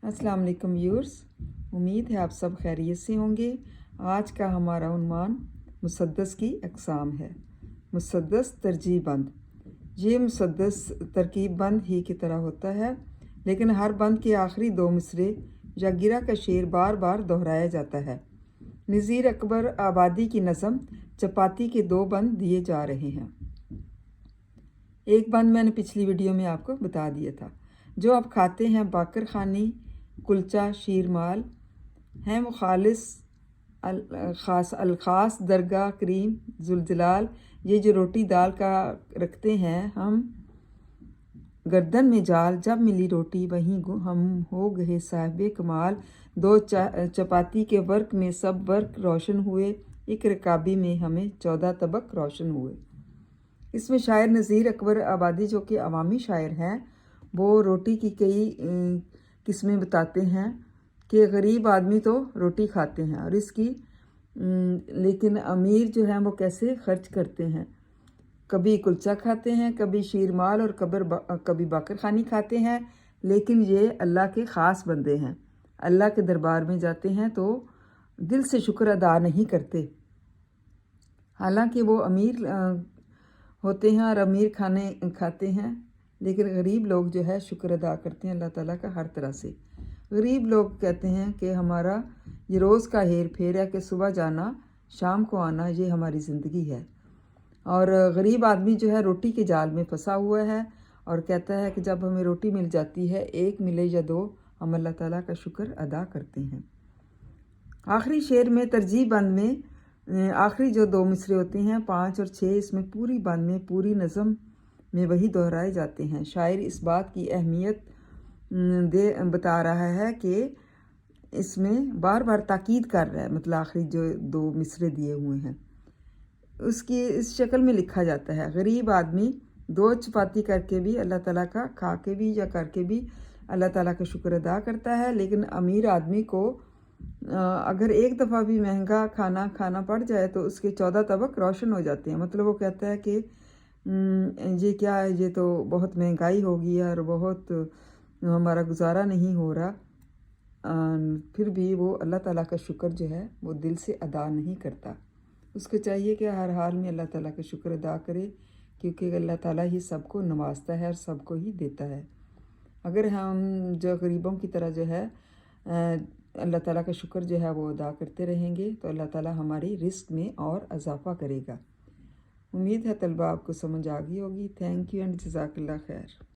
अस्सलाम वालेकुम व्यूअर्स, उम्मीद है आप सब खैरियत से होंगे। आज का हमारा उन्वान मुसद्दस की अक़साम है। मुसद्दस तरजीह बंद। ये मुसद्दस तरकीब बंद ही की तरह होता है, लेकिन हर बंद के आखिरी दो मिसरे या गिरा का शेर बार बार दोहराया जाता है। नज़ीर अकबर आबादी की नज़म चपाती के दो बंद दिए जा रहे हैं। एक बंद मैंने पिछली वीडियो में आपको बता दिया था। जो आप खाते हैं बाकर खानी, कुलचा, शीरमाल हैं वो खालिस अलखास दरगाह करीम जुलजलाल। ये जो रोटी दाल का रखते हैं हम गर्दन में जाल, जब मिली रोटी वहीं हम हो गए साहिब कमाल। दो चपाती के वर्क में सब वर्क रोशन हुए, एक रकाबी में हमें 14 तबक रोशन हुए। इसमें शायर नज़ीर अकबर आबादी जो कि अवामी शायर हैं, वो रोटी की कई किस्में बताते हैं कि गरीब आदमी तो रोटी खाते हैं और इसकी लेकिन अमीर जो हैं वो कैसे खर्च करते हैं। कभी कुलचा खाते हैं, कभी शीरमाल और कभी बाकर खानी खाते हैं। लेकिन ये अल्लाह के ख़ास बंदे हैं। अल्लाह के दरबार में जाते हैं तो दिल से शुक्र अदा नहीं करते। हालांकि वो अमीर होते हैं और अमीर खाने खाते हैं, लेकिन गरीब लोग जो है शुक्र अदा करते हैं अल्लाह ताला का हर तरह से। गरीब लोग कहते हैं कि हमारा ये रोज़ का हेर फेर है कि सुबह जाना शाम को आना, ये हमारी ज़िंदगी है। और गरीब आदमी जो है रोटी के जाल में फंसा हुआ है और कहता है कि जब हमें रोटी मिल जाती है, एक मिले या दो, हम अल्लाह ताला का शुक्र अदा करते हैं। आखिरी शेर में तरजीह बंद में आखिरी जो दो मिसरे होते हैं 5 और 6, इसमें पूरी बंद में पूरी नज़म में वही दोहराए जाते हैं। शायर इस बात की अहमियत बता रहा है कि इसमें बार बार ताकीद कर रहा है, मतलब आखिरी जो दो मिसरे दिए हुए हैं उसकी इस शक्ल में लिखा जाता है। गरीब आदमी दो चपाती करके भी अल्लाह ताला का, खा के भी या करके भी अल्लाह ताला का शुक्र अदा करता है। लेकिन अमीर आदमी को अगर एक दफ़ा भी महंगा खाना खाना पड़ जाए तो उसके 14 तबक रोशन हो जाते हैं। मतलब वो कहता है कि ये क्या है, ये तो बहुत महंगाई होगी और बहुत हमारा गुजारा नहीं हो रहा। फिर भी वो अल्लाह ताला का शुक्र जो है वो दिल से अदा नहीं करता। उसको चाहिए कि हर हाल में अल्लाह ताला का शुक्र अदा करे, क्योंकि अल्लाह ताला ही सबको नवाजता है और सबको ही देता है। अगर हम जो गरीबों की तरह जो है अल्लाह ताला का शुक्र जो है वो अदा करते रहेंगे तो अल्लाह ताला हमारी रिस्क में और इजाफ़ा करेगा। उम्मीद है तलबा आपको समझ आ गई होगी। थैंक यू एंड जज़ाकल्लाह खैर।